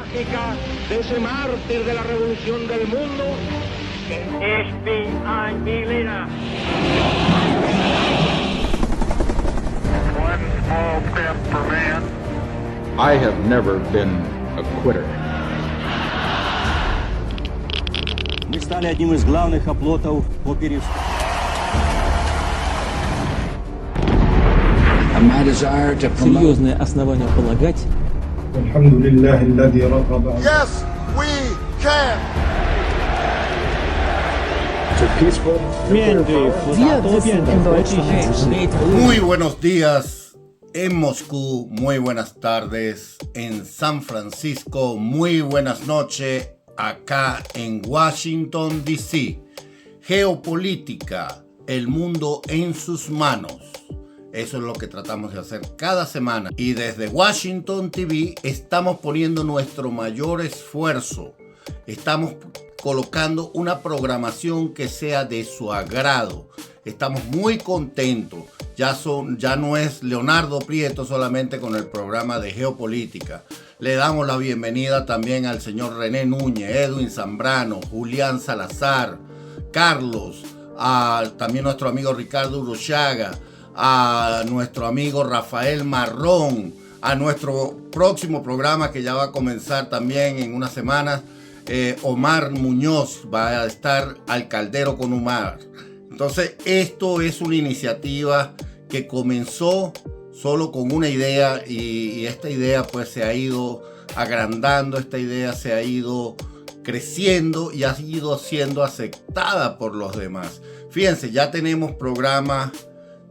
trágica de ese mártir de la revolución del mundo. FBI leader. One small step for man. I have never been a quitter. Мы стали одним из главных оплотов оперы. Серьезные основания полагать. Yes, we can. Muy buenos días en Moscú, muy buenas tardes en San Francisco, muy buenas noches acá en Washington, D.C. Geopolítica, el mundo en sus manos. Eso es lo que tratamos de hacer cada semana. Y desde Washington TV estamos poniendo nuestro mayor esfuerzo. Estamos colocando una programación que sea de su agrado. Estamos muy contentos. Ya no es Leonardo Prieto solamente con el programa de geopolítica. Le damos la bienvenida también al señor René Núñez, Edwin Zambrano, Julián Salazar, Carlos, también nuestro amigo Ricardo Uruchaga, a nuestro amigo Rafael Marrón, a nuestro próximo programa que ya va a comenzar también en unas semanas, Omar Muñoz va a estar al Caldero con Omar. Entonces esto es una iniciativa que comenzó solo con una idea y esta idea pues se ha ido agrandando, esta idea se ha ido creciendo y ha ido siendo aceptada por los demás. Fíjense, ya tenemos programas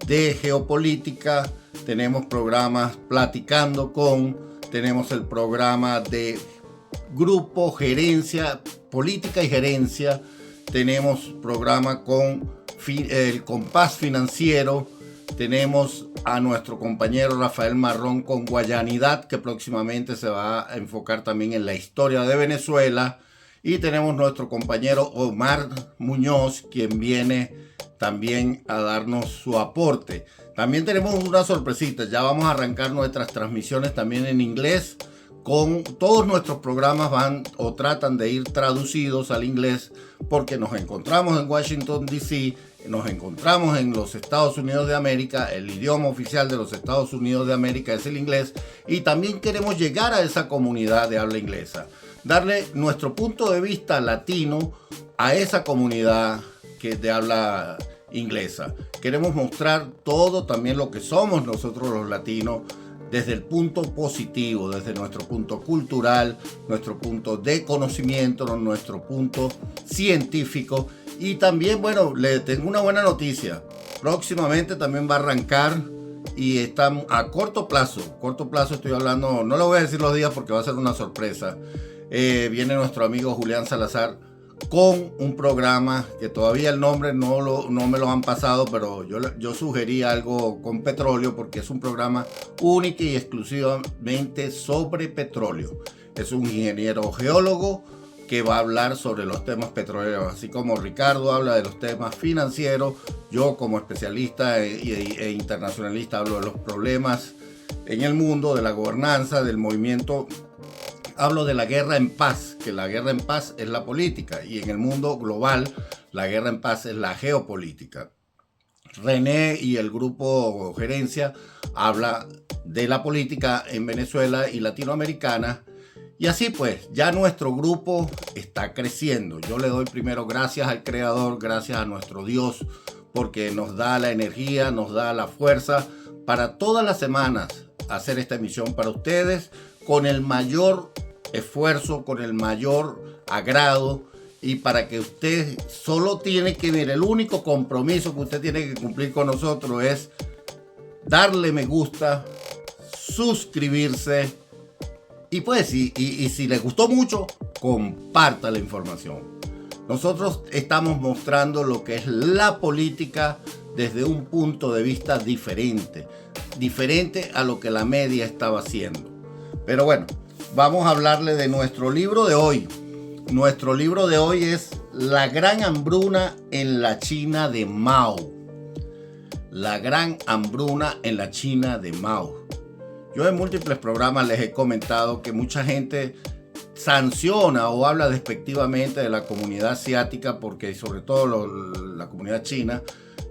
de geopolítica, tenemos programas platicando tenemos el programa de grupo, gerencia, política y gerencia, tenemos programa con el compás financiero, tenemos a nuestro compañero Rafael Marrón con Guayanidad, que próximamente se va a enfocar también en la historia de Venezuela, y tenemos nuestro compañero Omar Muñoz, quien viene también a darnos su aporte. También tenemos una sorpresita, ya vamos a arrancar nuestras transmisiones también en inglés. Con todos nuestros programas van o tratan de ir traducidos al inglés porque nos encontramos en Washington DC, nos encontramos en los Estados Unidos de América, el idioma oficial de los Estados Unidos de América es el inglés y también queremos llegar a esa comunidad de habla inglesa, darle nuestro punto de vista latino a esa comunidad que de habla inglesa. Queremos mostrar todo también lo que somos nosotros los latinos desde el punto positivo, desde nuestro punto cultural, nuestro punto de conocimiento, nuestro punto científico. Y también, bueno, le tengo una buena noticia. Próximamente también va a arrancar y está a corto plazo estoy hablando, no le voy a decir los días porque va a ser una sorpresa. Viene nuestro amigo Julián Salazar con un programa que todavía el nombre no me lo han pasado, pero yo sugerí algo con petróleo porque es un programa único y exclusivamente sobre petróleo. Es un ingeniero geólogo que va a hablar sobre los temas petroleros, así como Ricardo habla de los temas financieros, yo como especialista e internacionalista hablo de los problemas en el mundo, de la gobernanza, del movimiento. Hablo de la guerra en paz, que la guerra en paz es la política y en el mundo global la guerra en paz es la geopolítica. René y el grupo Gerencia habla de la política en Venezuela y latinoamericana y así pues ya nuestro grupo está creciendo. Yo le doy primero gracias al Creador, gracias a nuestro Dios porque nos da la energía, nos da la fuerza para todas las semanas hacer esta emisión para ustedes con el mayor esfuerzo, con el mayor agrado y para que usted solo tiene que ver, el único compromiso que usted tiene que cumplir con nosotros es darle me gusta, suscribirse y pues y si les gustó mucho, comparta la información. Nosotros estamos mostrando lo que es la política desde un punto de vista diferente a lo que la media estaba haciendo. Pero bueno, vamos a hablarle de nuestro libro de hoy. Nuestro libro de hoy es La Gran Hambruna en la China de Mao. La Gran Hambruna en la China de Mao. Yo en múltiples programas les he comentado que mucha gente sanciona o habla despectivamente de la comunidad asiática, porque sobre todo la comunidad china,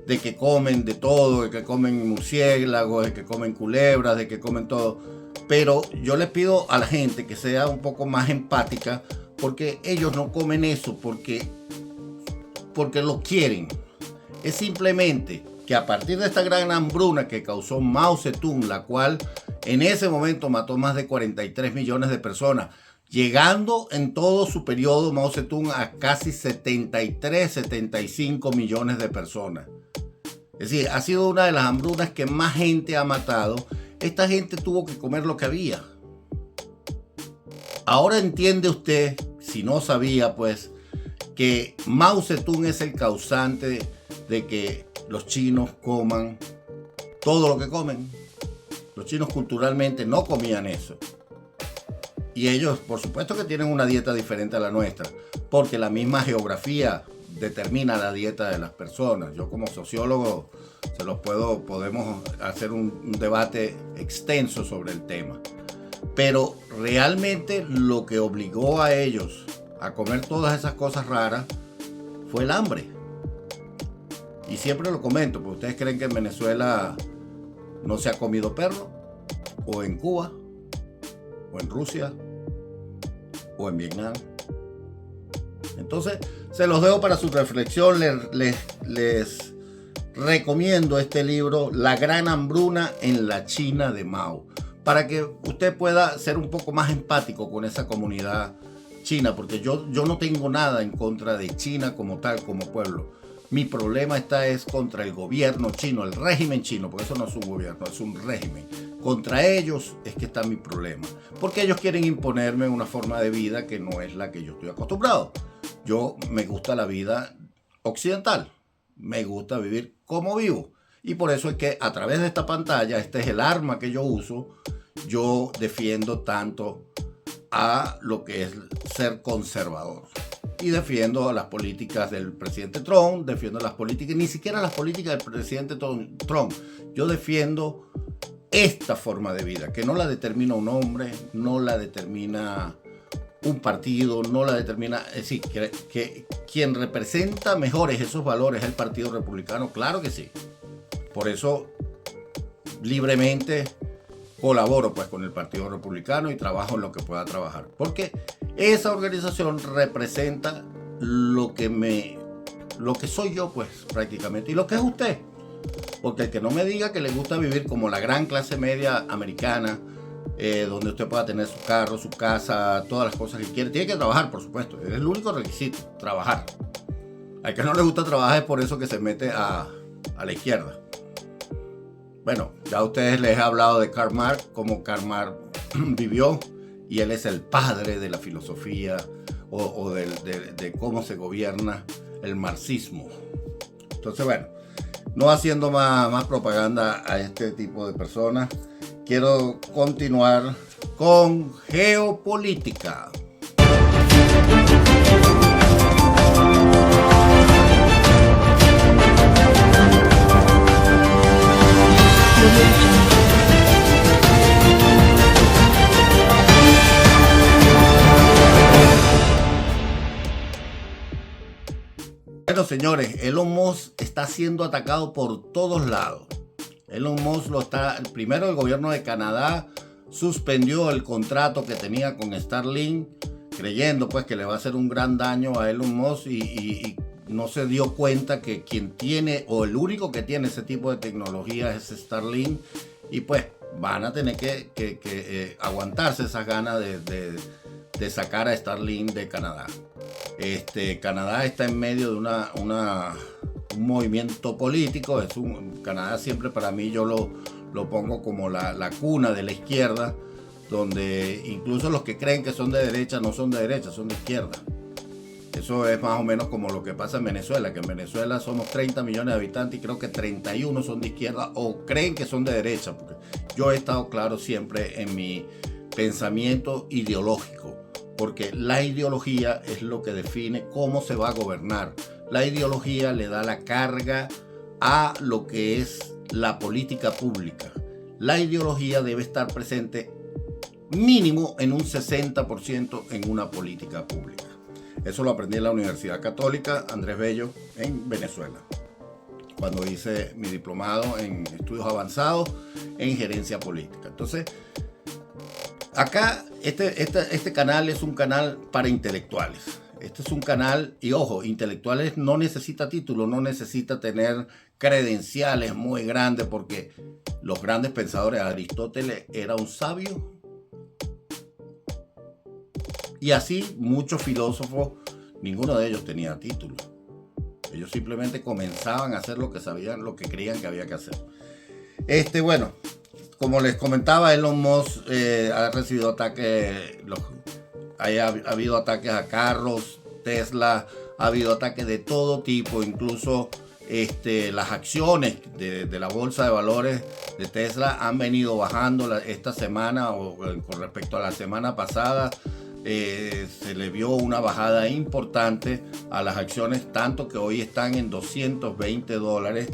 de que comen de todo, de que comen murciélagos, de que comen culebras, de que comen todo. Pero yo les pido a la gente que sea un poco más empática, porque ellos no comen eso porque lo quieren. Es simplemente que a partir de esta gran hambruna que causó Mao Zedong, la cual en ese momento mató más de 43 millones de personas, llegando en todo su periodo Mao Zedong a casi 73, 75 millones de personas. Es decir, ha sido una de las hambrunas que más gente ha matado. Esta gente tuvo que comer lo que había. Ahora entiende usted, si no sabía, pues, que Mao Zedong es el causante de que los chinos coman todo lo que comen. Los chinos culturalmente no comían eso. Y ellos, por supuesto que tienen una dieta diferente a la nuestra, porque la misma geografía determina la dieta de las personas. Yo como sociólogo podemos hacer un debate extenso sobre el tema. Pero realmente lo que obligó a ellos a comer todas esas cosas raras fue el hambre. Y siempre lo comento, porque ustedes creen que en Venezuela no se ha comido perro, o en Cuba, o en Rusia, o en Vietnam. Entonces, se los dejo para su reflexión. Les recomiendo este libro, La Gran Hambruna en la China de Mao, para que usted pueda ser un poco más empático con esa comunidad china, porque yo no tengo nada en contra de China como tal, como pueblo. Mi problema es contra el gobierno chino, el régimen chino, porque eso no es un gobierno, es un régimen. Contra ellos es que está mi problema, porque ellos quieren imponerme una forma de vida que no es la que yo estoy acostumbrado. Yo me gusta la vida occidental, me gusta vivir como vivo, y por eso es que a través de esta pantalla, este es el arma que yo uso. Yo defiendo tanto a lo que es ser conservador, y defiendo las políticas del presidente Trump, defiendo las políticas, ni siquiera las políticas del presidente Trump. Yo defiendo esta forma de vida, que no la determina un hombre, no la determina un partido, no la determina, es decir, que quien representa mejores esos valores es el Partido Republicano, claro que sí. Por eso libremente colaboro pues con el Partido Republicano y trabajo en lo que pueda trabajar, porque esa organización representa lo que soy yo, pues, prácticamente, y lo que es usted. Porque el que no me diga que le gusta vivir como la gran clase media americana, donde usted pueda tener su carro, su casa, todas las cosas que quiere, tiene que trabajar, por supuesto. Es el único requisito, trabajar. Al que no le gusta trabajar es por eso que se mete a la izquierda. Bueno, ya a ustedes les he hablado de Karl Marx, cómo Karl Marx vivió, y él es el padre de la filosofía o de cómo se gobierna el marxismo. Entonces, bueno, no haciendo más propaganda a este tipo de personas, quiero continuar con geopolítica. Bueno, señores, Elon Musk está siendo atacado por todos lados. Elon Musk primero el gobierno de Canadá suspendió el contrato que tenía con Starlink, creyendo pues que le va a hacer un gran daño a Elon Musk, y no se dio cuenta que quien tiene, o el único que tiene ese tipo de tecnología es Starlink, y pues van a tener que aguantarse esas ganas de sacar a Starlink de Canadá. Canadá está en medio de un movimiento político. Canadá siempre para mí yo lo pongo como la cuna de la izquierda, donde incluso los que creen que son de derecha no son de derecha, son de izquierda. Eso es más o menos como lo que pasa en Venezuela, que en Venezuela somos 30 millones de habitantes y creo que 31 son de izquierda o creen que son de derecha, porque yo he estado claro siempre en mi pensamiento ideológico, porque la ideología es lo que define cómo se va a gobernar. La ideología le da la carga a lo que es la política pública. La ideología debe estar presente mínimo en un 60% en una política pública. Eso lo aprendí en la Universidad Católica Andrés Bello en Venezuela, cuando hice mi diplomado en estudios avanzados en gerencia política. Entonces, acá este canal es un canal para intelectuales. Este es un canal, y ojo, intelectuales no necesita título, no necesita tener credenciales muy grandes, porque los grandes pensadores, Aristóteles era un sabio, y así muchos filósofos, ninguno de ellos tenía título. Ellos simplemente comenzaban a hacer lo que sabían, lo que creían que había que hacer. Bueno, como les comentaba, Elon Musk ha recibido ataques, ha habido ataques a carros, Tesla, ha habido ataques de todo tipo, incluso las acciones de la bolsa de valores de Tesla han venido bajando esta semana, o con respecto a la semana pasada. Se le vio una bajada importante a las acciones, tanto que hoy están en $220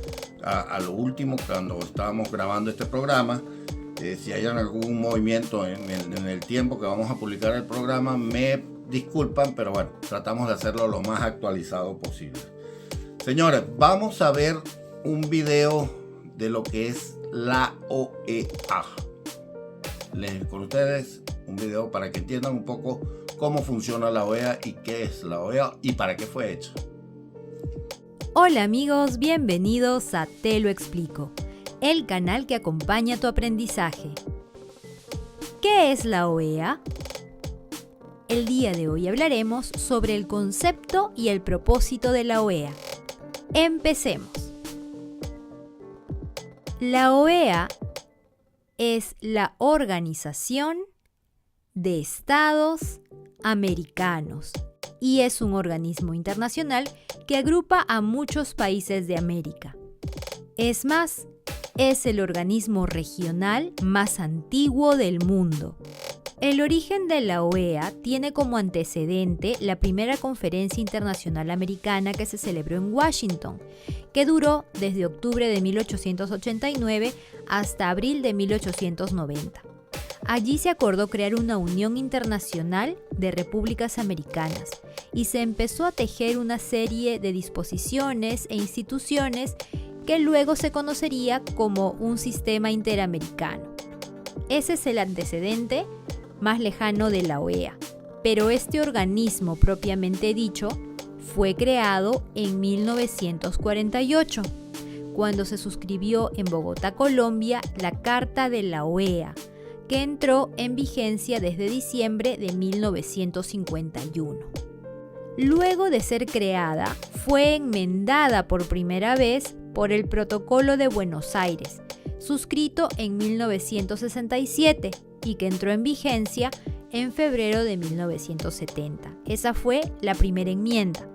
a lo último cuando estábamos grabando este programa. Si hay algún movimiento en el tiempo que vamos a publicar el programa, me disculpan, pero bueno, tratamos de hacerlo lo más actualizado posible. Señores, vamos a ver un video de lo que es la OEA. Con ustedes un video para que entiendan un poco cómo funciona la OEA y qué es la OEA y para qué fue hecha. Hola amigos, bienvenidos a Te lo explico, el canal que acompaña tu aprendizaje. ¿Qué es la OEA? El día de hoy hablaremos sobre el concepto y el propósito de la OEA. Empecemos. La OEA es la Organización de Estados Americanos y es un organismo internacional que agrupa a muchos países de América. Es más, es el organismo regional más antiguo del mundo. El origen de la OEA tiene como antecedente la primera conferencia internacional americana que se celebró en Washington, que duró desde octubre de 1889 hasta abril de 1890. Allí se acordó crear una Unión Internacional de Repúblicas Americanas y se empezó a tejer una serie de disposiciones e instituciones que luego se conocería como un sistema interamericano. Ese es el antecedente más lejano de la OEA, pero este organismo propiamente dicho fue creado en 1948, cuando se suscribió en Bogotá, Colombia, la Carta de la OEA, que entró en vigencia desde diciembre de 1951. Luego de ser creada, fue enmendada por primera vez por el Protocolo de Buenos Aires, suscrito en 1967 y que entró en vigencia en febrero de 1970. Esa fue la primera enmienda.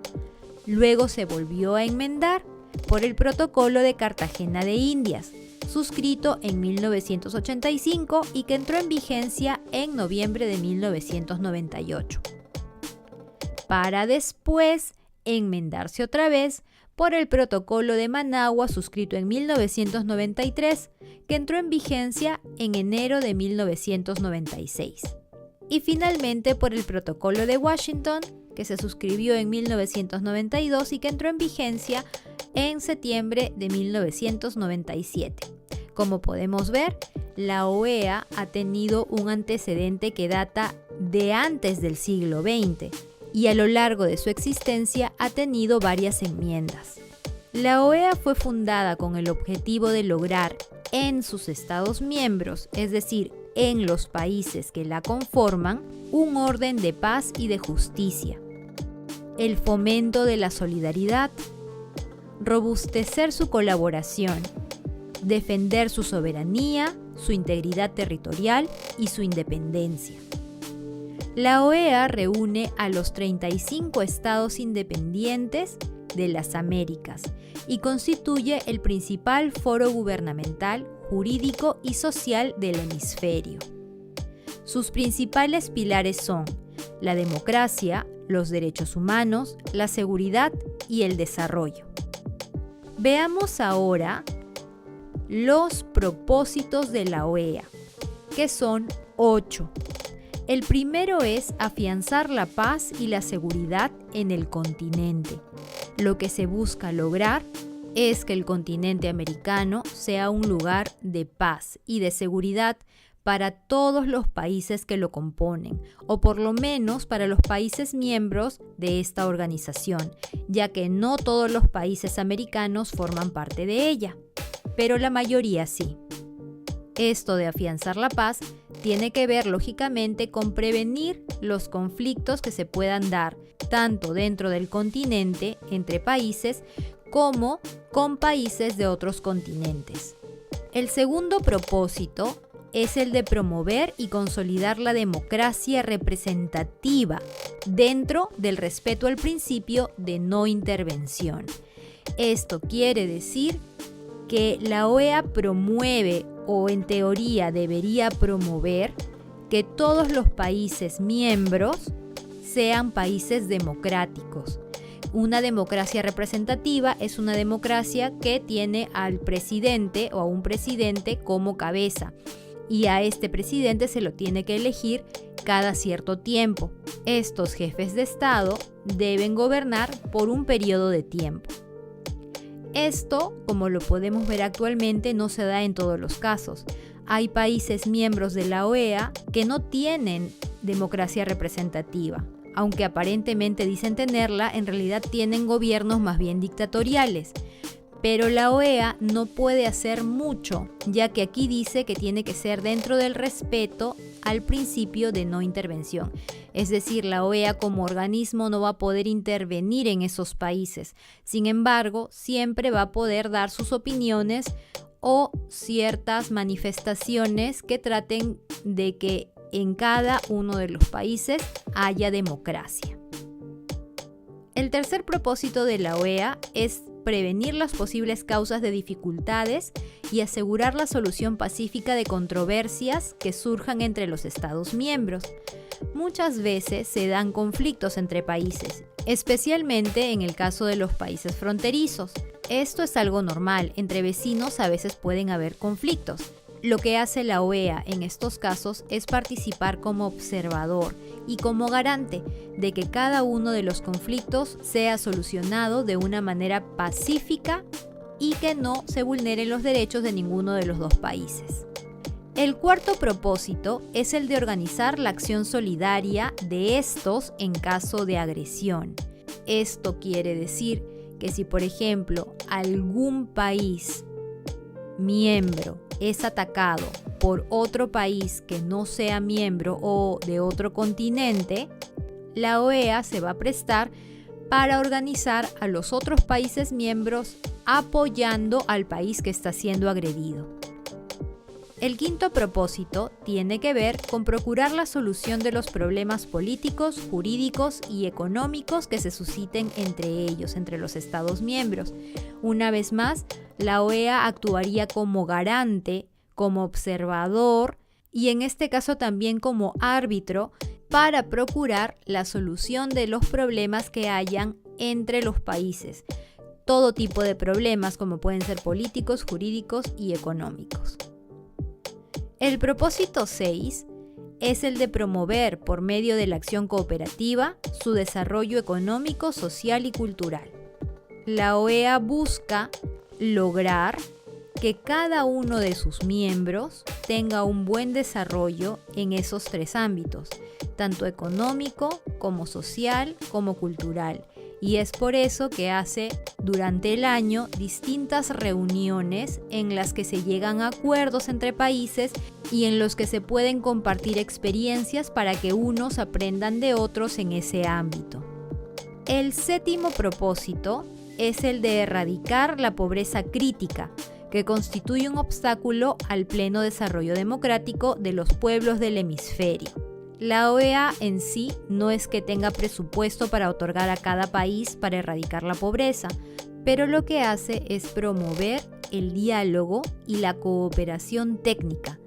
Luego se volvió a enmendar por el Protocolo de Cartagena de Indias, suscrito en 1985 y que entró en vigencia en noviembre de 1998, para después enmendarse otra vez por el Protocolo de Managua, suscrito en 1993, que entró en vigencia en enero de 1996. Y finalmente por el Protocolo de Washington, que se suscribió en 1992 y que entró en vigencia en septiembre de 1997. Como podemos ver, la OEA ha tenido un antecedente que data de antes del siglo XX y a lo largo de su existencia ha tenido varias enmiendas. La OEA fue fundada con el objetivo de lograr en sus Estados miembros, es decir, en los países que la conforman, un orden de paz y de justicia, el fomento de la solidaridad, robustecer su colaboración, defender su soberanía, su integridad territorial y su independencia. La OEA reúne a los 35 estados independientes de las Américas y constituye el principal foro gubernamental, jurídico y social del hemisferio. Sus principales pilares son la democracia, los derechos humanos, la seguridad y el desarrollo. Veamos ahora los propósitos de la OEA, que son 8. El primero es afianzar la paz y la seguridad en el continente. Lo que se busca lograr es que el continente americano sea un lugar de paz y de seguridad para todos los países que lo componen, o por lo menos para los países miembros de esta organización, ya que no todos los países americanos forman parte de ella, pero la mayoría sí. Esto de afianzar la paz tiene que ver lógicamente con prevenir los conflictos que se puedan dar tanto dentro del continente, entre países, como con países de otros continentes. El segundo propósito es el de promover y consolidar la democracia representativa dentro del respeto al principio de no intervención. Esto quiere decir que la OEA promueve, o en teoría debería promover, que todos los países miembros sean países democráticos. Una democracia representativa es una democracia que tiene al presidente o a un presidente como cabeza, y a este presidente se lo tiene que elegir cada cierto tiempo. Estos jefes de Estado deben gobernar por un periodo de tiempo. Esto, como lo podemos ver actualmente, no se da en todos los casos. Hay países miembros de la OEA que no tienen democracia representativa. Aunque aparentemente dicen tenerla, en realidad tienen gobiernos más bien dictatoriales. Pero la OEA no puede hacer mucho, ya que aquí dice que tiene que ser dentro del respeto al principio de no intervención. Es decir, la OEA como organismo no va a poder intervenir en esos países. Sin embargo, siempre va a poder dar sus opiniones o ciertas manifestaciones que traten de que en cada uno de los países haya democracia. El tercer propósito de la OEA es prevenir las posibles causas de dificultades y asegurar la solución pacífica de controversias que surjan entre los Estados miembros. Muchas veces se dan conflictos entre países, especialmente en el caso de los países fronterizos. Esto es algo normal, entre vecinos a veces pueden haber conflictos. Lo que hace la OEA en estos casos es participar como observador y como garante de que cada uno de los conflictos sea solucionado de una manera pacífica y que no se vulneren los derechos de ninguno de los dos países. El cuarto propósito es el de organizar la acción solidaria de estos en caso de agresión. Esto quiere decir que si, por ejemplo, algún país miembro es atacado por otro país que no sea miembro o de otro continente, la OEA se va a prestar para organizar a los otros países miembros apoyando al país que está siendo agredido. El quinto propósito tiene que ver con procurar la solución de los problemas políticos, jurídicos y económicos que se susciten entre ellos, entre los Estados miembros. Una vez más, la OEA actuaría como garante, como observador y en este caso también como árbitro para procurar la solución de los problemas que hayan entre los países. Todo tipo de problemas como pueden ser políticos, jurídicos y económicos. El propósito 6 es el de promover por medio de la acción cooperativa su desarrollo económico, social y cultural. La OEA busca lograr que cada uno de sus miembros tenga un buen desarrollo en esos tres ámbitos, tanto económico como social como cultural. Y es por eso que hace durante el año distintas reuniones en las que se llegan a acuerdos entre países y en los que se pueden compartir experiencias para que unos aprendan de otros en ese ámbito. El séptimo propósito es el de erradicar la pobreza crítica, que constituye un obstáculo al pleno desarrollo democrático de los pueblos del hemisferio. La OEA en sí no es que tenga presupuesto para otorgar a cada país para erradicar la pobreza, pero lo que hace es promover el diálogo y la cooperación técnica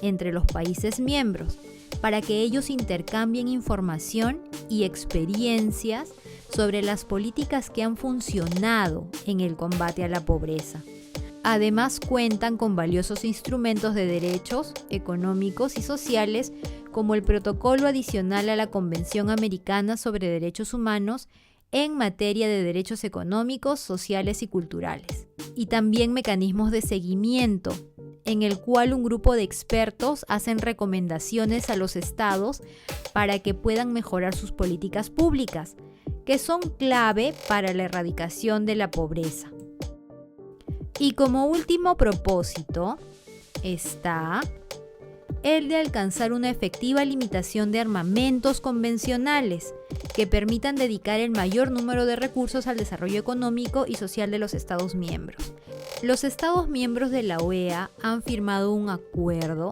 entre los países miembros para que ellos intercambien información y experiencias sobre las políticas que han funcionado en el combate a la pobreza. Además, cuentan con valiosos instrumentos de derechos económicos y sociales como el Protocolo Adicional a la Convención Americana sobre Derechos Humanos en materia de derechos económicos, sociales y culturales. Y también mecanismos de seguimiento, en el cual un grupo de expertos hacen recomendaciones a los estados para que puedan mejorar sus políticas públicas, que son clave para la erradicación de la pobreza. Y como último propósito está el de alcanzar una efectiva limitación de armamentos convencionales que permitan dedicar el mayor número de recursos al desarrollo económico y social de los Estados miembros. Los Estados miembros de la OEA han firmado un acuerdo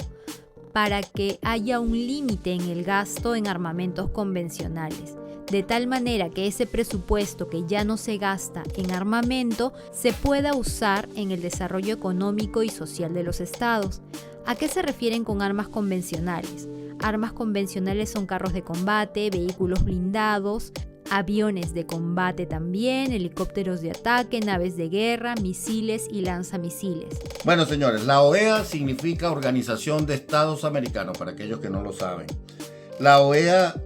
para que haya un límite en el gasto en armamentos convencionales, de tal manera que ese presupuesto que ya no se gasta en armamento se pueda usar en el desarrollo económico y social de los estados. ¿A qué se refieren con armas convencionales? Armas convencionales son carros de combate, vehículos blindados, aviones de combate también, helicópteros de ataque, naves de guerra, misiles y lanzamisiles. Bueno, señores, la OEA significa Organización de Estados Americanos, para aquellos que no lo saben. La OEA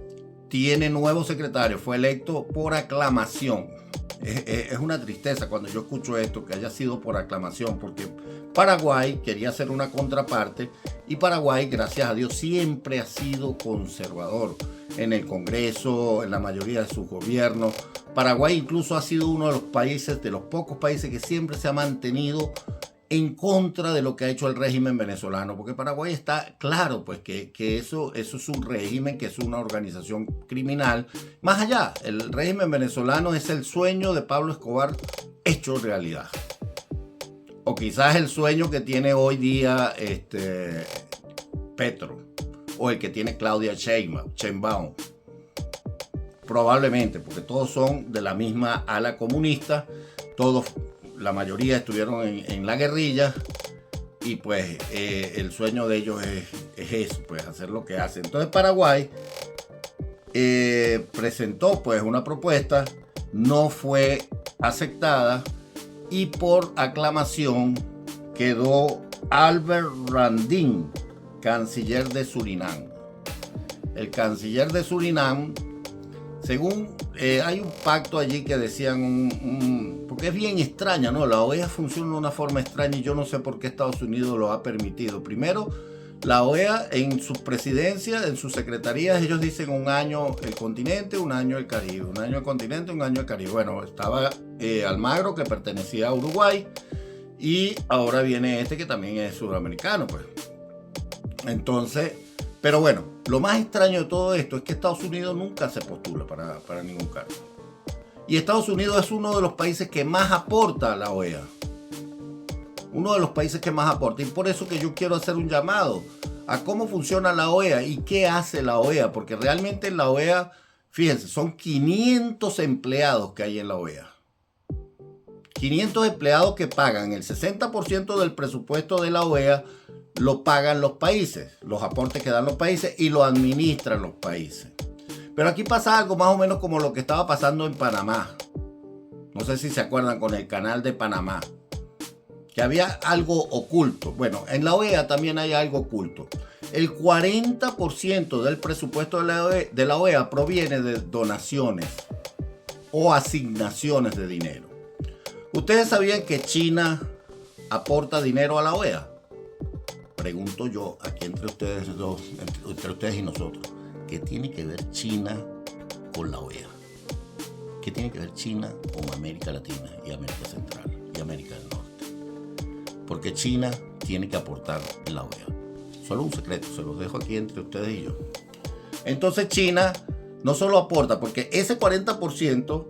tiene nuevo secretario, fue electo por aclamación. Es una tristeza cuando yo escucho esto, que haya sido por aclamación, porque Paraguay quería ser una contraparte y Paraguay, gracias a Dios, siempre ha sido conservador en el Congreso, en la mayoría de sus gobiernos. Paraguay incluso ha sido uno de los países, de los pocos países que siempre se ha mantenido en contra de lo que ha hecho el régimen venezolano, porque Paraguay está claro pues que eso es un régimen, que es una organización criminal. Más allá, el régimen venezolano es el sueño de Pablo Escobar hecho realidad, o quizás el sueño que tiene hoy día Petro, o el que tiene Claudia Sheinbaum, probablemente, porque todos son de la misma ala comunista, la mayoría estuvieron en la guerrilla y pues el sueño de ellos es eso, pues hacer lo que hacen. Entonces Paraguay presentó pues una propuesta, no fue aceptada y por aclamación quedó Albert Randin, canciller de Surinam. El canciller de Surinam, según hay un pacto allí que decían, porque es bien extraña, ¿no? La OEA funciona de una forma extraña y yo no sé por qué Estados Unidos lo ha permitido. Primero, la OEA en sus presidencias, en sus secretarías, ellos dicen un año el continente, un año el Caribe, un año el continente, un año el Caribe. Bueno, estaba Almagro, que pertenecía a Uruguay, y ahora viene que también es sudamericano, pues. Entonces, pero bueno, lo más extraño de todo esto es que Estados Unidos nunca se postula para ningún cargo. Y Estados Unidos es uno de los países que más aporta a la OEA. Uno de los países que más aporta. Y por eso que yo quiero hacer un llamado a cómo funciona la OEA y qué hace la OEA. Porque realmente la OEA, fíjense, son 500 empleados que hay en la OEA. 500 empleados que pagan el 60% del presupuesto de la OEA, lo pagan los países, los aportes que dan los países y lo administran los países. Pero aquí pasa algo más o menos como lo que estaba pasando en Panamá. No sé si se acuerdan con el canal de Panamá, que había algo oculto. Bueno, en la OEA también hay algo oculto. El 40% del presupuesto de la OEA proviene de donaciones o asignaciones de dinero. ¿Ustedes sabían que China aporta dinero a la OEA? Pregunto yo aquí entre ustedes dos, entre ustedes y nosotros, ¿qué tiene que ver China con la OEA? ¿Qué tiene que ver China con América Latina y América Central y América del Norte? Porque China tiene que aportar en la OEA. Solo un secreto, se los dejo aquí entre ustedes y yo. Entonces China no solo aporta, porque ese 40%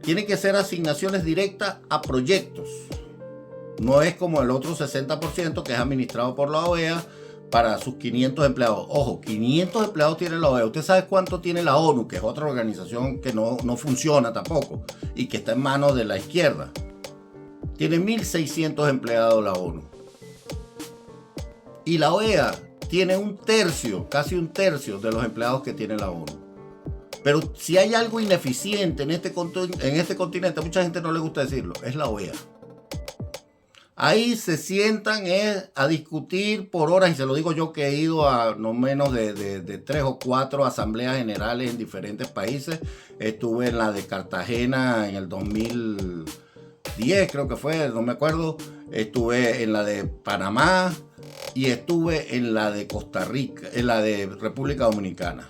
tiene que ser asignaciones directas a proyectos. No es como el otro 60% que es administrado por la OEA para sus 500 empleados. Ojo, 500 empleados tiene la OEA. ¿Usted sabe cuánto tiene la ONU, que es otra organización que no funciona tampoco y que está en manos de la izquierda? Tiene 1.600 empleados la ONU. Y la OEA tiene un tercio, casi un tercio de los empleados que tiene la ONU. Pero si hay algo ineficiente en este continente, a mucha gente no le gusta decirlo, es la OEA. Ahí se sientan a discutir por horas, y se lo digo yo que he ido a no menos de 3 o 4 asambleas generales en diferentes países. Estuve en la de Cartagena en el 2010, creo que fue, no me acuerdo. Estuve en la de Panamá y estuve en la de Costa Rica, en la de República Dominicana.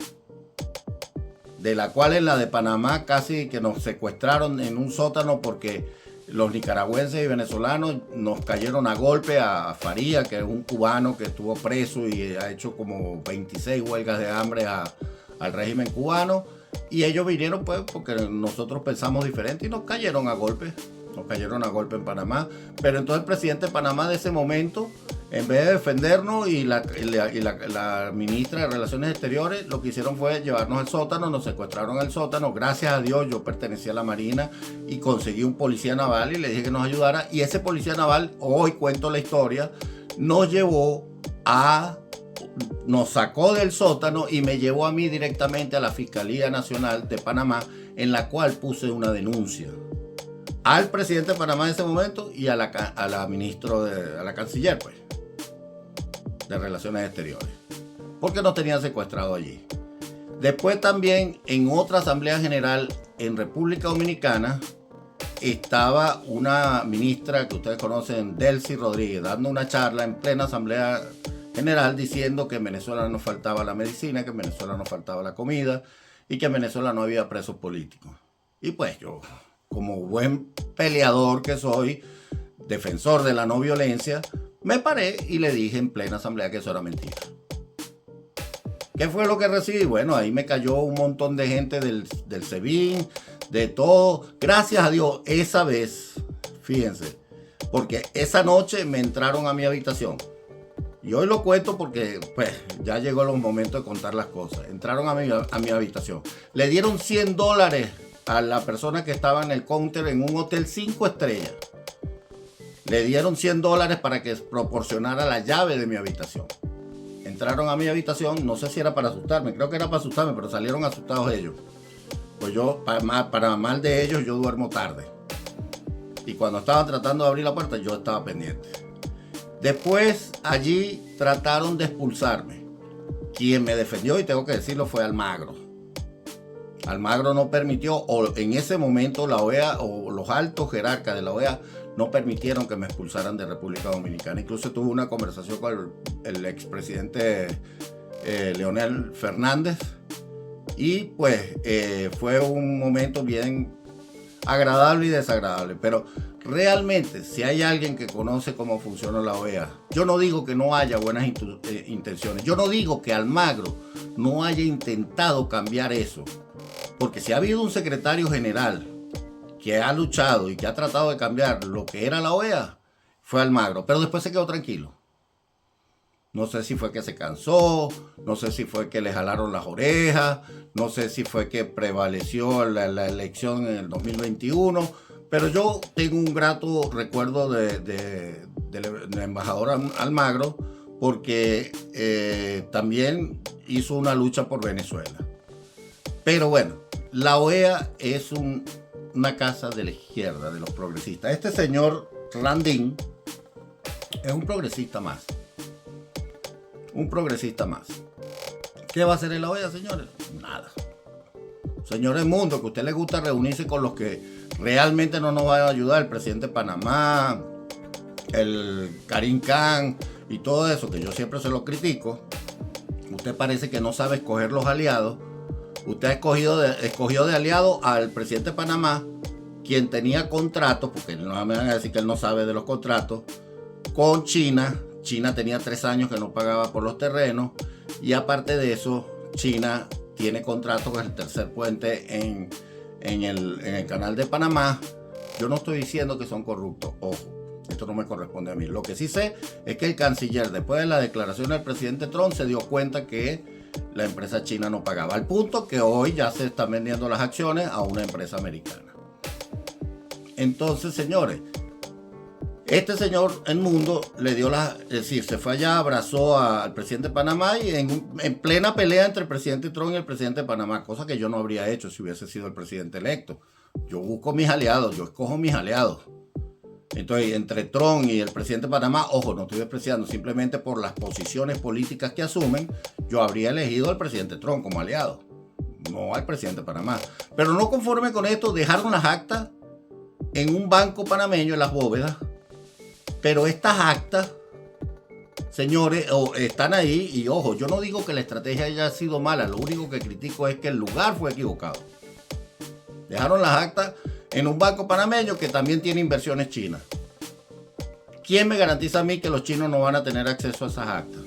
De la cual en la de Panamá casi que nos secuestraron en un sótano porque los nicaragüenses y venezolanos nos cayeron a golpe a Faría, que es un cubano que estuvo preso y ha hecho como 26 huelgas de hambre al régimen cubano. Y ellos vinieron pues porque nosotros pensamos diferente y nos cayeron a golpe. Nos cayeron a golpe en Panamá. Pero entonces el presidente de Panamá de ese momento, en vez de defendernos, y la ministra de Relaciones Exteriores, lo que hicieron fue llevarnos al sótano, nos secuestraron al sótano. Gracias a Dios yo pertenecía a la Marina y conseguí un policía naval y le dije que nos ayudara. Y ese policía naval, hoy cuento la historia, nos sacó del sótano y me llevó a mí directamente a la Fiscalía Nacional de Panamá, en la cual puse una denuncia al presidente de Panamá en ese momento y a la canciller, pues, de Relaciones Exteriores, porque nos tenían secuestrado allí. Después también en otra asamblea general en República Dominicana estaba una ministra que ustedes conocen, Delcy Rodríguez, dando una charla en plena asamblea general diciendo que en Venezuela nos faltaba la medicina, que en Venezuela nos faltaba la comida y que en Venezuela no había presos políticos. Y pues yo, como buen peleador que soy, defensor de la no violencia, me paré y le dije en plena asamblea que eso era mentira. ¿Qué fue lo que recibí? Bueno, ahí me cayó un montón de gente del SEBIN, de todo. Gracias a Dios, esa vez, fíjense, porque esa noche me entraron a mi habitación. Y hoy lo cuento porque pues ya llegó los momentos de contar las cosas. Entraron a mi habitación. Le dieron $100 a la persona que estaba en el counter en un hotel 5 estrellas. Le dieron $100 para que proporcionara la llave de mi habitación. Entraron a mi habitación, no sé si era para asustarme, creo que era para asustarme, pero salieron asustados ellos. Pues yo, para mal de ellos, yo duermo tarde. Y cuando estaban tratando de abrir la puerta, yo estaba pendiente. Después, allí trataron de expulsarme. Quien me defendió, y tengo que decirlo, fue Almagro. Almagro no permitió, o en ese momento la OEA o los altos jerarcas de la OEA no permitieron que me expulsaran de República Dominicana. Incluso tuve una conversación con el expresidente Leonel Fernández y pues fue un momento bien agradable y desagradable. Pero realmente, si hay alguien que conoce cómo funciona la OEA, yo no digo que no haya buenas intenciones. Yo no digo que Almagro no haya intentado cambiar eso. Porque si ha habido un secretario general que ha luchado y que ha tratado de cambiar lo que era la OEA, fue Almagro. Pero después se quedó tranquilo. No sé si fue que se cansó, no sé si fue que le jalaron las orejas, no sé si fue que prevaleció la elección en el 2021. Pero yo tengo un grato recuerdo del embajador Almagro porque también hizo una lucha por Venezuela. Pero bueno, la OEA es una casa de la izquierda, de los progresistas. Este señor Randín es un progresista más. Un progresista más. ¿Qué va a hacer en la OEA, señores? Nada. Señores mundo, que a usted le gusta reunirse con los que realmente no nos van a ayudar, el presidente de Panamá, el Karim Khan y todo eso, que yo siempre se lo critico. Usted parece que no sabe escoger los aliados. Usted escogió de aliado al presidente de Panamá, quien tenía contratos, porque no me van a decir que él no sabe de los contratos, con China. China tenía 3 años que no pagaba por los terrenos. Y aparte de eso, China tiene contratos con el tercer puente en el canal de Panamá. Yo no estoy diciendo que son corruptos, ojo, esto no me corresponde a mí. Lo que sí sé es que el canciller, después de la declaración del presidente Trump, se dio cuenta que la empresa china no pagaba, al punto que hoy ya se están vendiendo las acciones a una empresa americana. Entonces, señores, este señor El Mundo le dio es decir, se fue allá, abrazó al presidente de Panamá y en plena pelea entre el presidente Trump y el presidente de Panamá, cosa que yo no habría hecho si hubiese sido el presidente electo. Yo busco mis aliados, yo escojo mis aliados. Entonces, entre Trump y el presidente de Panamá, ojo, no estoy despreciando, simplemente por las posiciones políticas que asumen, yo habría elegido al presidente Trump como aliado, no al presidente de Panamá. Pero no conforme con esto, dejaron las actas en un banco panameño en las bóvedas, pero estas actas, señores, están ahí y ojo, yo no digo que la estrategia haya sido mala, lo único que critico es que el lugar fue equivocado. Dejaron las actas en un banco panameño que también tiene inversiones chinas. ¿Quién me garantiza a mí que los chinos no van a tener acceso a esas actas?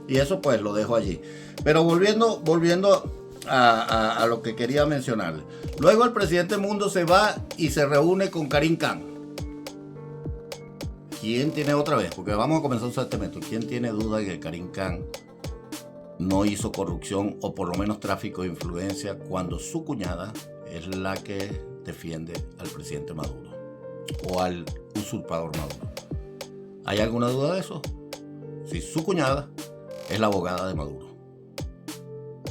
Y eso pues lo dejo allí. Pero volviendo a lo que quería mencionarle. Luego el presidente Mundo se va y se reúne con Karim Khan. ¿Quién tiene otra vez? Porque vamos a comenzar a usar este método. ¿Quién tiene duda de que Karim Khan no hizo corrupción o por lo menos tráfico de influencia cuando su cuñada es la que defiende al presidente Maduro o al usurpador Maduro? ¿Hay alguna duda de eso? Si su cuñada es la abogada de Maduro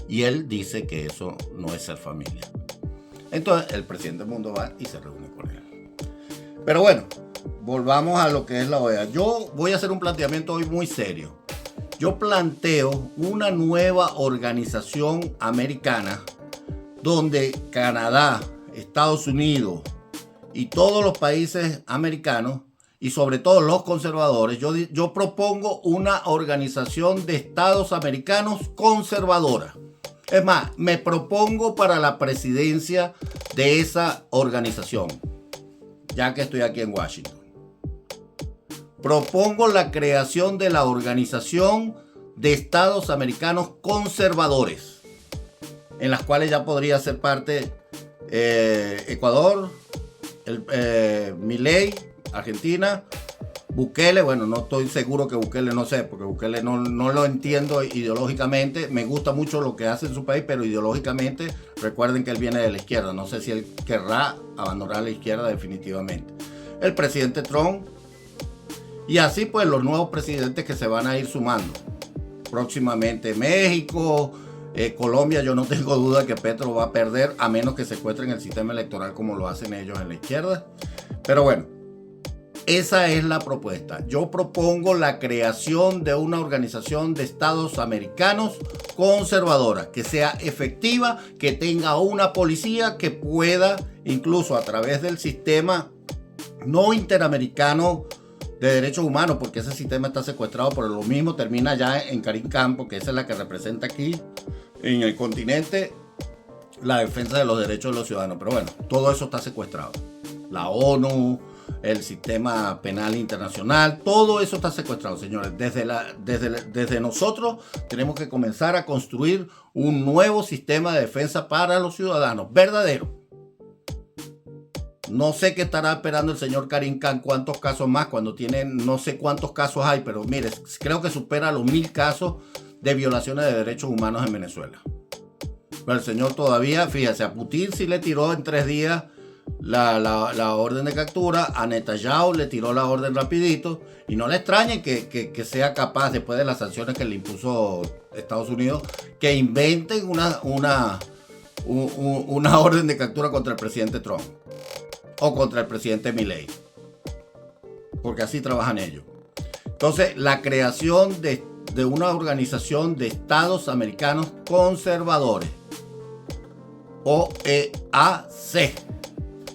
y él dice que eso no es ser familia, entonces el presidente del mundo va y se reúne con él. Pero bueno, volvamos a lo que es la OEA. Yo voy a hacer un planteamiento hoy muy serio. Yo planteo una nueva organización americana donde Canadá, Estados Unidos y todos los países americanos y sobre todo los conservadores, yo propongo una organización de estados americanos conservadora. Es más, me propongo para la presidencia de esa organización, ya que estoy aquí en Washington. Propongo la creación de la Organización de Estados Americanos Conservadores, en las cuales ya podría ser parte Ecuador, Milei, Argentina, Bukele. Bueno, no estoy seguro que Bukele, no sé, porque Bukele no lo entiendo ideológicamente. Me gusta mucho lo que hace en su país, pero ideológicamente recuerden que él viene de la izquierda. No sé si él querrá abandonar la izquierda definitivamente. El presidente Trump. Y así pues los nuevos presidentes que se van a ir sumando. Próximamente México, Colombia, yo no tengo duda que Petro va a perder a menos que secuestren el sistema electoral como lo hacen ellos en la izquierda. Pero bueno, esa es la propuesta. Yo propongo la creación de una organización de estados americanos conservadora, que sea efectiva, que tenga una policía que pueda, incluso a través del sistema no interamericano de derechos humanos, porque ese sistema está secuestrado, por lo mismo termina ya en Karim Khan, porque esa es la que representa aquí en el continente la defensa de los derechos de los ciudadanos. Pero bueno, todo eso está secuestrado. La ONU, el sistema penal internacional, todo eso está secuestrado, señores. Desde nosotros tenemos que comenzar a construir un nuevo sistema de defensa para los ciudadanos, verdadero. No sé qué estará esperando el señor Karim Khan, cuántos casos más, cuando tienen, no sé cuántos casos hay, pero mire, creo que supera los 1000 casos de violaciones de derechos humanos en Venezuela. Pero el señor todavía, fíjese, a Putin sí le tiró en 3 días la orden de captura, a Netanyahu le tiró la orden rapidito, y no le extrañe que sea capaz, después de las sanciones que le impuso Estados Unidos, que inventen una orden de captura contra el presidente Trump. O contra el presidente Milei, porque así trabajan ellos. Entonces, la creación de una organización de estados americanos conservadores, OEAC,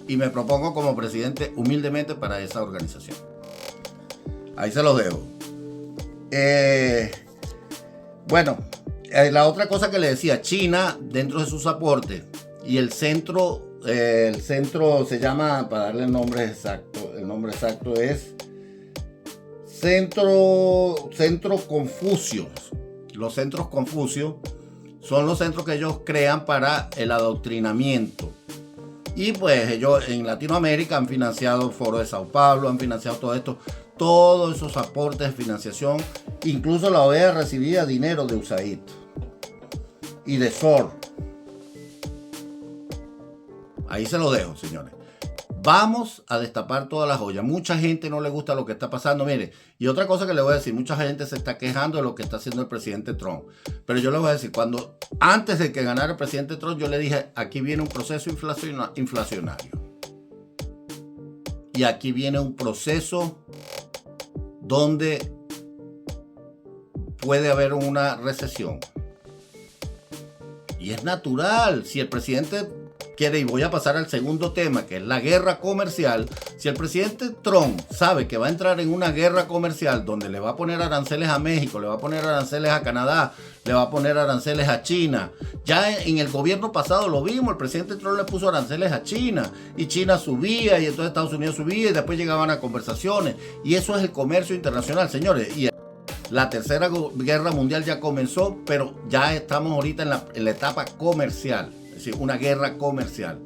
y me propongo como presidente humildemente para esa organización. Ahí se los dejo. Bueno, la otra cosa que le decía, China, dentro de sus aportes, y el centro se llama, para darle el nombre exacto es Centro Confucio. Los centros Confucio son los centros que ellos crean para el adoctrinamiento. Y pues ellos en Latinoamérica han financiado el Foro de Sao Paulo, han financiado todo esto, todos esos aportes de financiación. Incluso la OEA recibía dinero de USAID y de SOR. Ahí se lo dejo, señores. Vamos a destapar todas las joyas. Mucha gente no le gusta lo que está pasando. Mire, y otra cosa que le voy a decir, mucha gente se está quejando de lo que está haciendo el presidente Trump. Pero yo le voy a decir, antes de que ganara el presidente Trump, yo le dije, aquí viene un proceso inflacionario. y aquí viene un proceso donde puede haber una recesión. Y es natural, si el presidente quiere, y voy a pasar al segundo tema, que es la guerra comercial. Si el presidente Trump sabe que va a entrar en una guerra comercial donde le va a poner aranceles a México, le va a poner aranceles a Canadá, le va a poner aranceles a China. Ya en el gobierno pasado lo vimos, el presidente Trump le puso aranceles a China y China subía y entonces Estados Unidos subía y después llegaban a conversaciones. Y eso es el comercio internacional, señores. Y la tercera guerra mundial ya comenzó, pero ya estamos ahorita en la etapa comercial. Es decir, una guerra comercial.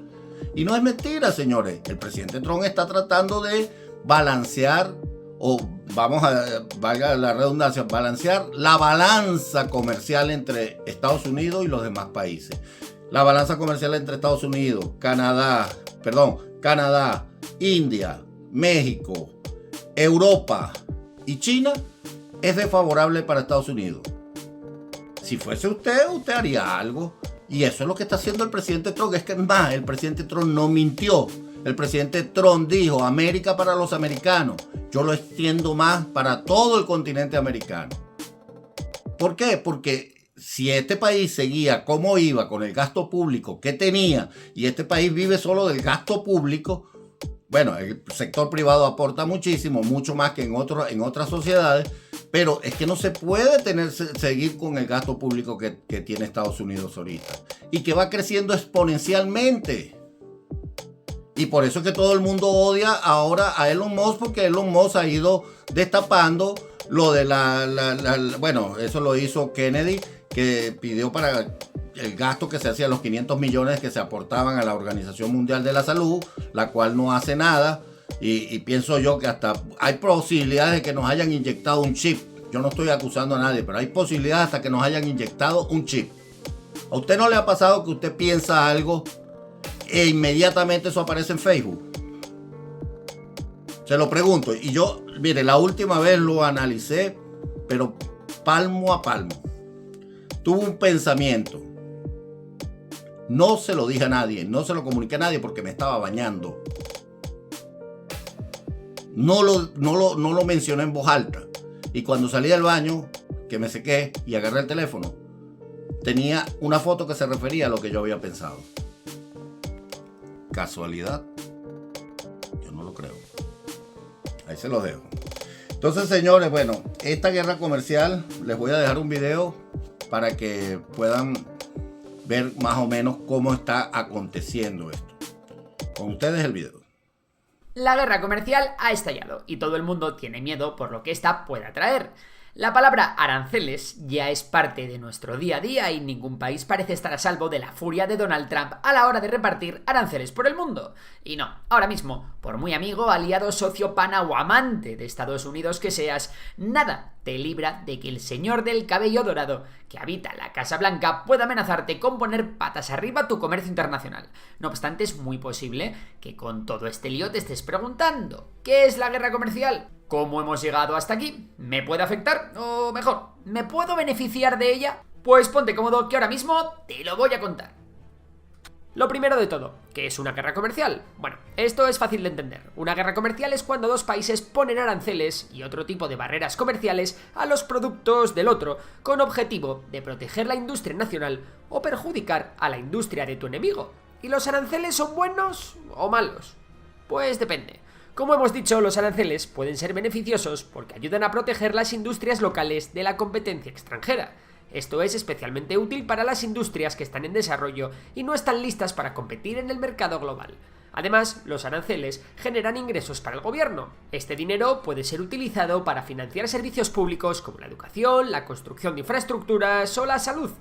Y no es mentira, señores. El presidente Trump está tratando de balancear, o vamos a, valga la redundancia, balancear la balanza comercial entre Estados Unidos y los demás países. La balanza comercial entre Estados Unidos, Canadá, India, México, Europa y China es desfavorable para Estados Unidos. Si fuese usted haría algo. Y eso es lo que está haciendo el presidente Trump. Es que más, el presidente Trump no mintió. El presidente Trump dijo: América para los americanos. Yo lo extiendo más para todo el continente americano. ¿Por qué? Porque si este país seguía como iba con el gasto público que tenía, y este país vive solo del gasto público, bueno, el sector privado aporta muchísimo, mucho más que en otras sociedades, pero es que no se puede seguir con el gasto público que tiene Estados Unidos ahorita y que va creciendo exponencialmente. Y por eso es que todo el mundo odia ahora a Elon Musk, porque Elon Musk ha ido destapando lo de bueno, eso lo hizo Kennedy, que pidió para el gasto que se hacía, los 500 millones que se aportaban a la Organización Mundial de la Salud, la cual no hace nada. Y pienso yo que hasta hay posibilidades de que nos hayan inyectado un chip. Yo no estoy acusando a nadie, pero hay posibilidades hasta que nos hayan inyectado un chip. ¿A usted no le ha pasado que usted piensa algo e inmediatamente eso aparece en Facebook? Se lo pregunto. Y yo, mire, la última vez lo analicé, pero palmo a palmo. Tuve un pensamiento. No se lo dije a nadie, no se lo comuniqué a nadie porque me estaba bañando. No lo mencioné en voz alta. Y cuando salí del baño, que me sequé y agarré el teléfono, tenía una foto que se refería a lo que yo había pensado. ¿Casualidad? Yo no lo creo. Ahí se los dejo. Entonces, señores, bueno, esta guerra comercial, les voy a dejar un video para que puedan ver más o menos cómo está aconteciendo esto. Con ustedes el video. La guerra comercial ha estallado y todo el mundo tiene miedo por lo que esta pueda traer. La palabra aranceles ya es parte de nuestro día a día y ningún país parece estar a salvo de la furia de Donald Trump a la hora de repartir aranceles por el mundo. Y no, ahora mismo, por muy amigo, aliado, socio, pana o amante de Estados Unidos que seas, nada te libra de que el señor del cabello dorado que habita la Casa Blanca pueda amenazarte con poner patas arriba tu comercio internacional. No obstante, es muy posible que con todo este lío te estés preguntando: ¿qué es la guerra comercial? ¿Cómo hemos llegado hasta aquí? ¿Me puede afectar? O mejor, ¿me puedo beneficiar de ella? Pues ponte cómodo que ahora mismo te lo voy a contar. Lo primero de todo, ¿qué es una guerra comercial? Bueno, esto es fácil de entender. Una guerra comercial es cuando dos países ponen aranceles y otro tipo de barreras comerciales a los productos del otro, con objetivo de proteger la industria nacional o perjudicar a la industria de tu enemigo. ¿Y los aranceles son buenos o malos? Pues depende. Como hemos dicho, los aranceles pueden ser beneficiosos porque ayudan a proteger las industrias locales de la competencia extranjera. Esto es especialmente útil para las industrias que están en desarrollo y no están listas para competir en el mercado global. Además, los aranceles generan ingresos para el gobierno. Este dinero puede ser utilizado para financiar servicios públicos como la educación, la construcción de infraestructuras o la salud.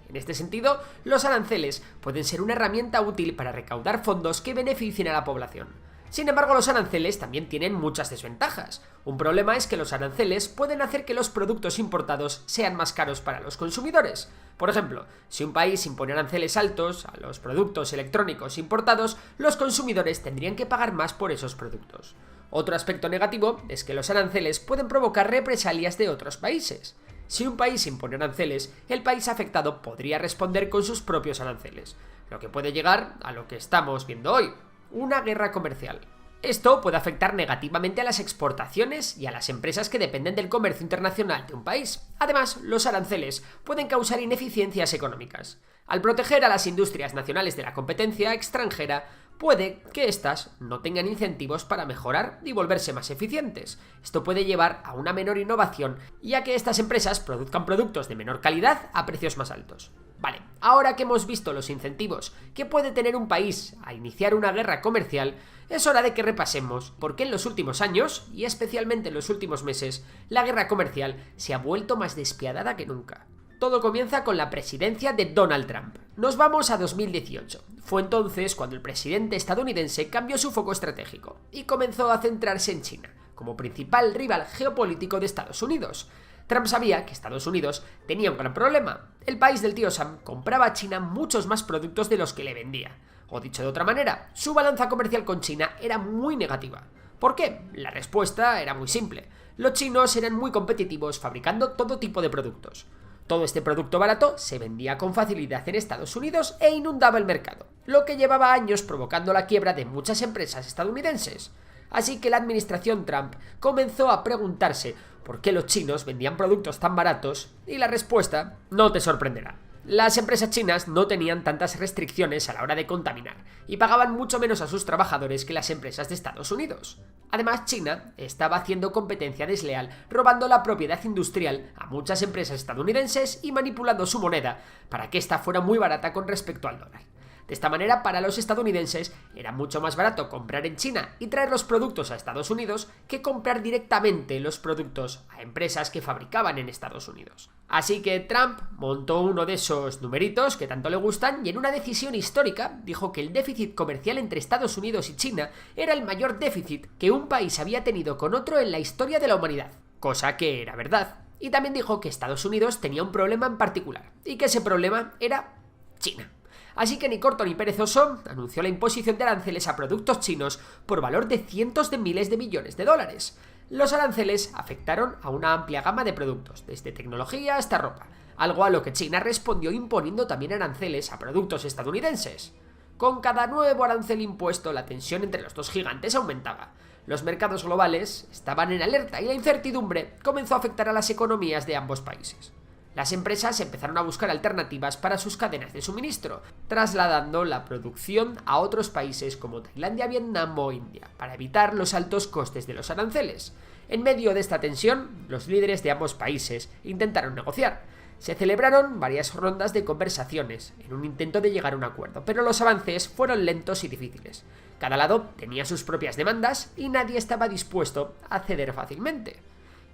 En este sentido, los aranceles pueden ser una herramienta útil para recaudar fondos que beneficien a la población. Sin embargo, los aranceles también tienen muchas desventajas. Un problema es que los aranceles pueden hacer que los productos importados sean más caros para los consumidores. Por ejemplo, si un país impone aranceles altos a los productos electrónicos importados, los consumidores tendrían que pagar más por esos productos. Otro aspecto negativo es que los aranceles pueden provocar represalias de otros países. Si un país impone aranceles, el país afectado podría responder con sus propios aranceles, lo que puede llegar a lo que estamos viendo hoy: una guerra comercial. Esto puede afectar negativamente a las exportaciones y a las empresas que dependen del comercio internacional de un país. Además, los aranceles pueden causar ineficiencias económicas. Al proteger a las industrias nacionales de la competencia extranjera, puede que éstas no tengan incentivos para mejorar y volverse más eficientes. Esto puede llevar a una menor innovación y a que estas empresas produzcan productos de menor calidad a precios más altos. Vale, ahora que hemos visto los incentivos que puede tener un país a iniciar una guerra comercial, es hora de que repasemos por qué en los últimos años, y especialmente en los últimos meses, la guerra comercial se ha vuelto más despiadada que nunca. Todo comienza con la presidencia de Donald Trump. Nos vamos a 2018. Fue entonces cuando el presidente estadounidense cambió su foco estratégico y comenzó a centrarse en China, como principal rival geopolítico de Estados Unidos. Trump sabía que Estados Unidos tenía un gran problema. El país del tío Sam compraba a China muchos más productos de los que le vendía. O dicho de otra manera, su balanza comercial con China era muy negativa. ¿Por qué? La respuesta era muy simple. Los chinos eran muy competitivos fabricando todo tipo de productos. Todo este producto barato se vendía con facilidad en Estados Unidos e inundaba el mercado, lo que llevaba años provocando la quiebra de muchas empresas estadounidenses. Así que la administración Trump comenzó a preguntarse por qué los chinos vendían productos tan baratos, y la respuesta no te sorprenderá. Las empresas chinas no tenían tantas restricciones a la hora de contaminar y pagaban mucho menos a sus trabajadores que las empresas de Estados Unidos. Además, China estaba haciendo competencia desleal, robando la propiedad industrial a muchas empresas estadounidenses y manipulando su moneda para que ésta fuera muy barata con respecto al dólar. De esta manera, para los estadounidenses era mucho más barato comprar en China y traer los productos a Estados Unidos que comprar directamente los productos a empresas que fabricaban en Estados Unidos. Así que Trump montó uno de esos numeritos que tanto le gustan y en una decisión histórica dijo que el déficit comercial entre Estados Unidos y China era el mayor déficit que un país había tenido con otro en la historia de la humanidad, cosa que era verdad. Y también dijo que Estados Unidos tenía un problema en particular y que ese problema era China. Así que ni corto ni perezoso anunció la imposición de aranceles a productos chinos por valor de cientos de miles de millones de dólares. Los aranceles afectaron a una amplia gama de productos, desde tecnología hasta ropa, algo a lo que China respondió imponiendo también aranceles a productos estadounidenses. Con cada nuevo arancel impuesto, la tensión entre los dos gigantes aumentaba. Los mercados globales estaban en alerta y la incertidumbre comenzó a afectar a las economías de ambos países. Las empresas empezaron a buscar alternativas para sus cadenas de suministro, trasladando la producción a otros países como Tailandia, Vietnam o India, para evitar los altos costes de los aranceles. En medio de esta tensión, los líderes de ambos países intentaron negociar. Se celebraron varias rondas de conversaciones en un intento de llegar a un acuerdo, pero los avances fueron lentos y difíciles. Cada lado tenía sus propias demandas y nadie estaba dispuesto a ceder fácilmente.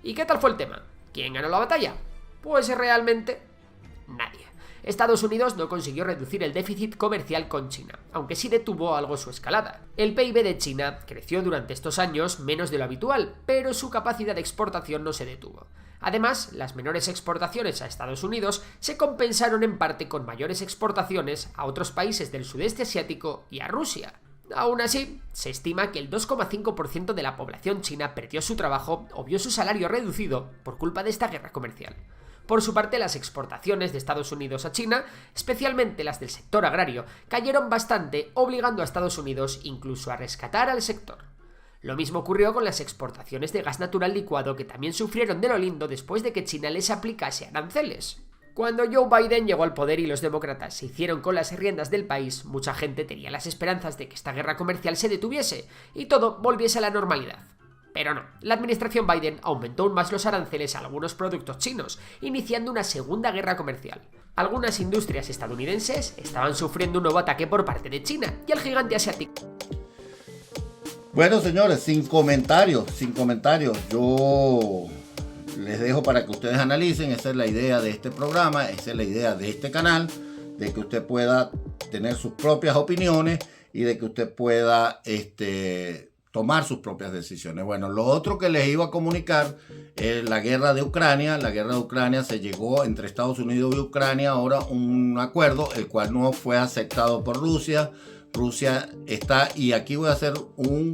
¿Y qué tal fue el tema? ¿Quién ganó la batalla? Pues realmente nadie. Estados Unidos no consiguió reducir el déficit comercial con China, aunque sí detuvo algo su escalada. El PIB de China creció durante estos años menos de lo habitual, pero su capacidad de exportación no se detuvo. Además, las menores exportaciones a Estados Unidos se compensaron en parte con mayores exportaciones a otros países del sudeste asiático y a Rusia. Aún así, se estima que el 2,5% de la población china perdió su trabajo o vio su salario reducido por culpa de esta guerra comercial. Por su parte, las exportaciones de Estados Unidos a China, especialmente las del sector agrario, cayeron bastante, obligando a Estados Unidos incluso a rescatar al sector. Lo mismo ocurrió con las exportaciones de gas natural licuado, que también sufrieron de lo lindo después de que China les aplicase aranceles. Cuando Joe Biden llegó al poder y los demócratas se hicieron con las riendas del país, mucha gente tenía las esperanzas de que esta guerra comercial se detuviese y todo volviese a la normalidad. Pero no, la administración Biden aumentó aún más los aranceles a algunos productos chinos, iniciando una segunda guerra comercial. Algunas industrias estadounidenses estaban sufriendo un nuevo ataque por parte de China y el gigante asiático. Bueno, señores, sin comentarios. Yo les dejo para que ustedes analicen. Esa es la idea de este programa, esa es la idea de este canal, de que usted pueda tener sus propias opiniones y de que usted pueda tomar sus propias decisiones. Bueno, lo otro que les iba a comunicar es la guerra de Ucrania. La guerra de Ucrania, se llegó entre Estados Unidos y Ucrania ahora un acuerdo, el cual no fue aceptado por Rusia. Rusia está, y aquí voy a hacer un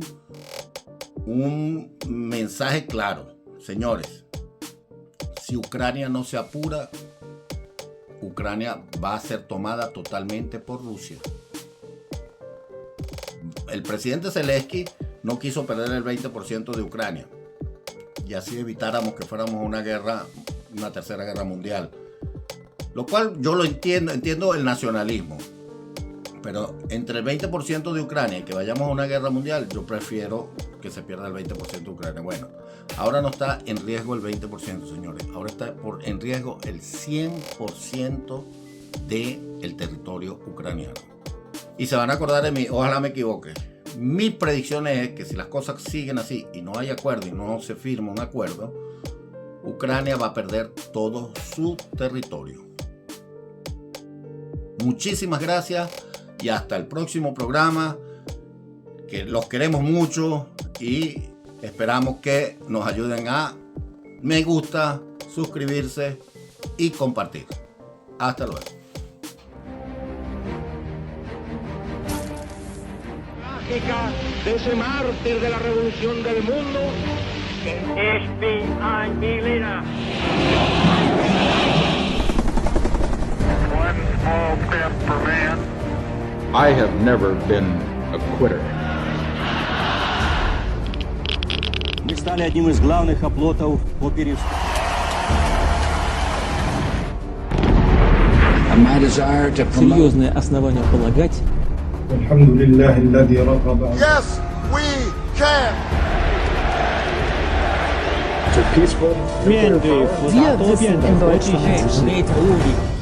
mensaje claro. Señores, si Ucrania no se apura, Ucrania va a ser tomada totalmente por Rusia. El presidente Zelensky no quiso perder el 20% de Ucrania. Y así evitáramos que fuéramos una guerra, una tercera guerra mundial. Lo cual yo lo entiendo el nacionalismo. Pero entre el 20% de Ucrania y que vayamos a una guerra mundial, yo prefiero que se pierda el 20% de Ucrania. Bueno, ahora no está en riesgo el 20%, señores. Ahora está en riesgo el 100% del territorio ucraniano. Y se van a acordar de mí, ojalá me equivoque. Mi predicción es que si las cosas siguen así y no hay acuerdo y no se firma un acuerdo, Ucrania va a perder todo su territorio. Muchísimas gracias y hasta el próximo programa, que los queremos mucho y esperamos que nos ayuden a me gusta, suscribirse y compartir. Hasta luego. Trágica de ese mártir de la revolución del mundo. One small step for man. I have never been a quitter. Мы стали одним из главных оплотов по Серьезные основания полагать, Yes, we can. 面对复杂多变的国际形势，